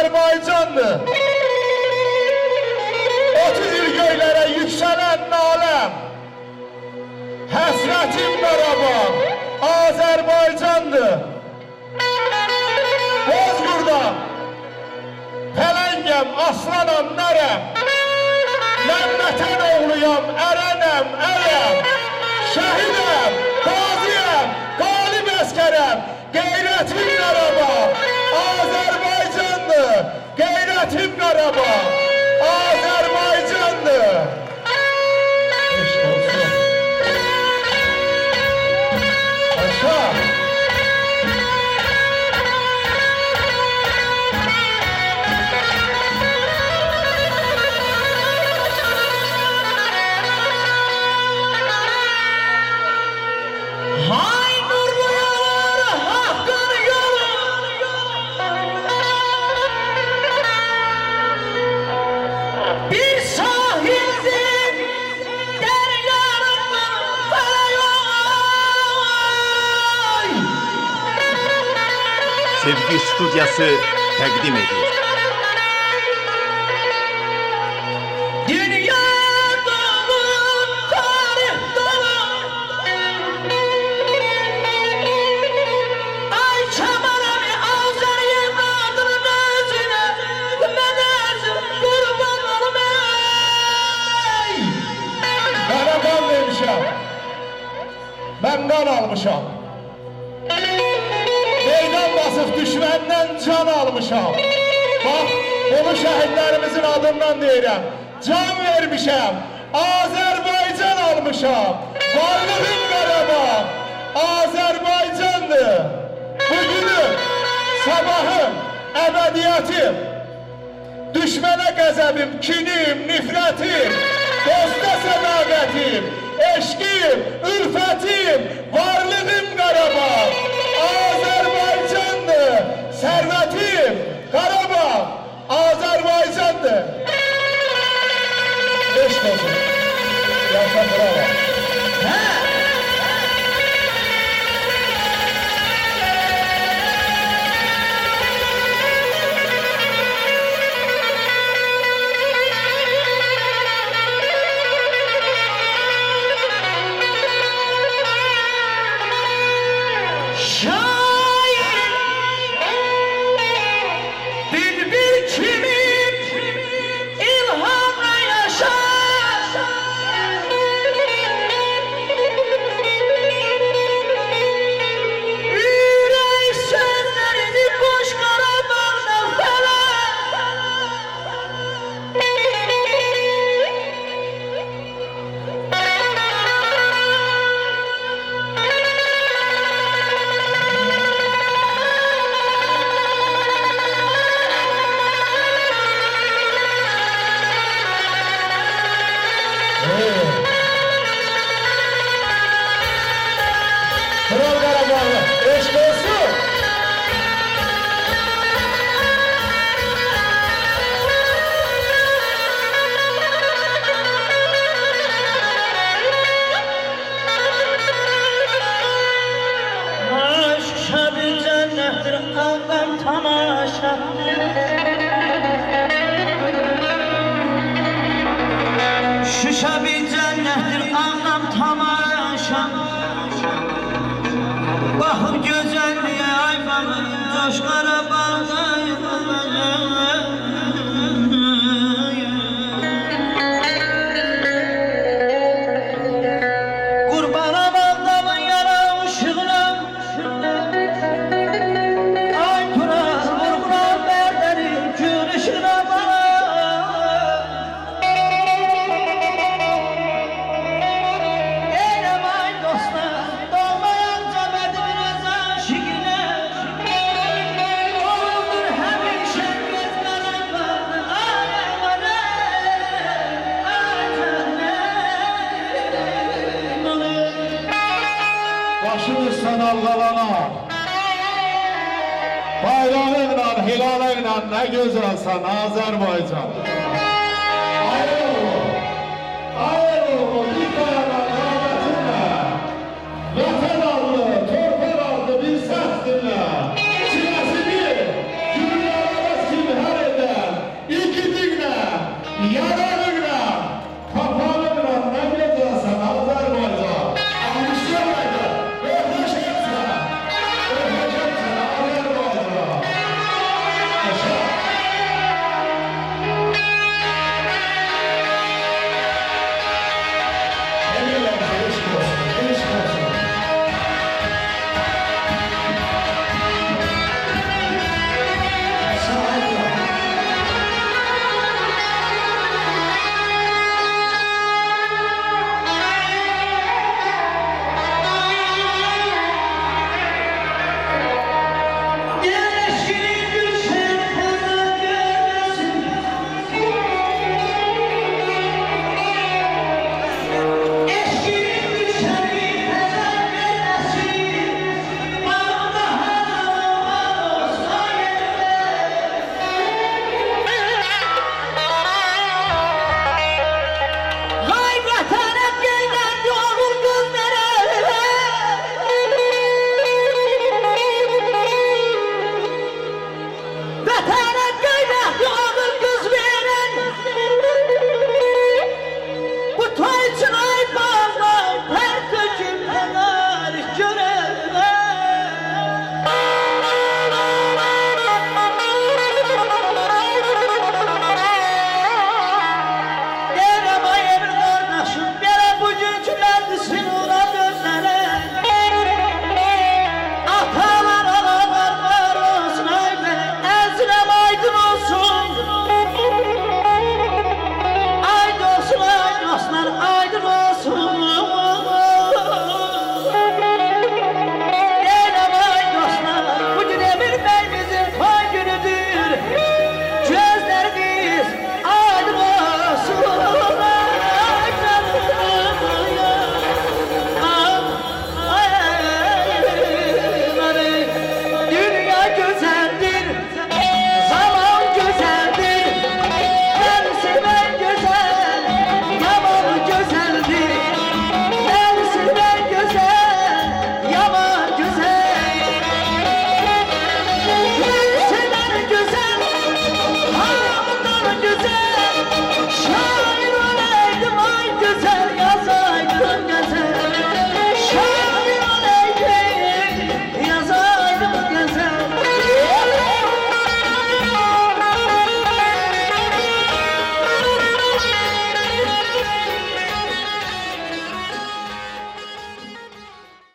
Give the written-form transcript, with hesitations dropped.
Azerbaycanlı. 30 il göylere yükselen nalem. Həsrətim Qarabağ, Azerbaycanlı. Bozgurdam, Pələngəm, aslanam, nərəm. Mən vətən oğluyam, ərənəm, ərəm. Şəhidəm, qaziyəm, qalib əskərəm. Qeyrətim Qarabağ, Azerbaycanlı. Qeyrətim Qarabağ, Azerbaycanlı. Eşq olsun. Aşağı. Sevgi Stüdyosu təqdim edir. Dünya dolu, tarih dolu. Ay çamanami Azər evladının özünə, mən özüm qurban olum ey. Mənə qan vermişəm. Mən qan almışam. Meydan basıb düşməndən can almışam. Bax, bunu şəhidlərimizin adından deyirəm. Can vermişəm, Azərbaycan almışam. Varlığım Qarabağ, Azərbaycandır. Bugünüm, sabahım, əbədiyyətim. Düşmənə qəzəbim, kinim, nifrətim. Dosta sədaqətim, eşqim, ülfətim. Varlığım Qarabağ, Azerbaycan'dır, servetim, Qarabağ, Azerbaycan'dır. Eşq olsun, yaşa bravo. Kral Qarabağlı, eşq olsun. Aşk bir cennettir, ağam tamaşa. Şuşa bir cennettir, ağam tamaşa. Bakıp güzelliğe ay bakın, coş Qarabağ'a. Qurbana bağdamın yara ışığına. Ay turar, vurgurar berderi, gün ışığına bana. Eylemay dostlar, dolmayan cəbədimin öz aşıqine. Olur həmin şərbət Qarabağlı, ay əmanə, ay canım. Başımızdan dalgalanar. Bayrağıyla, hilalıyla ne güzelsen Azerbaycan. Hayır oğlum, hayır oğlum.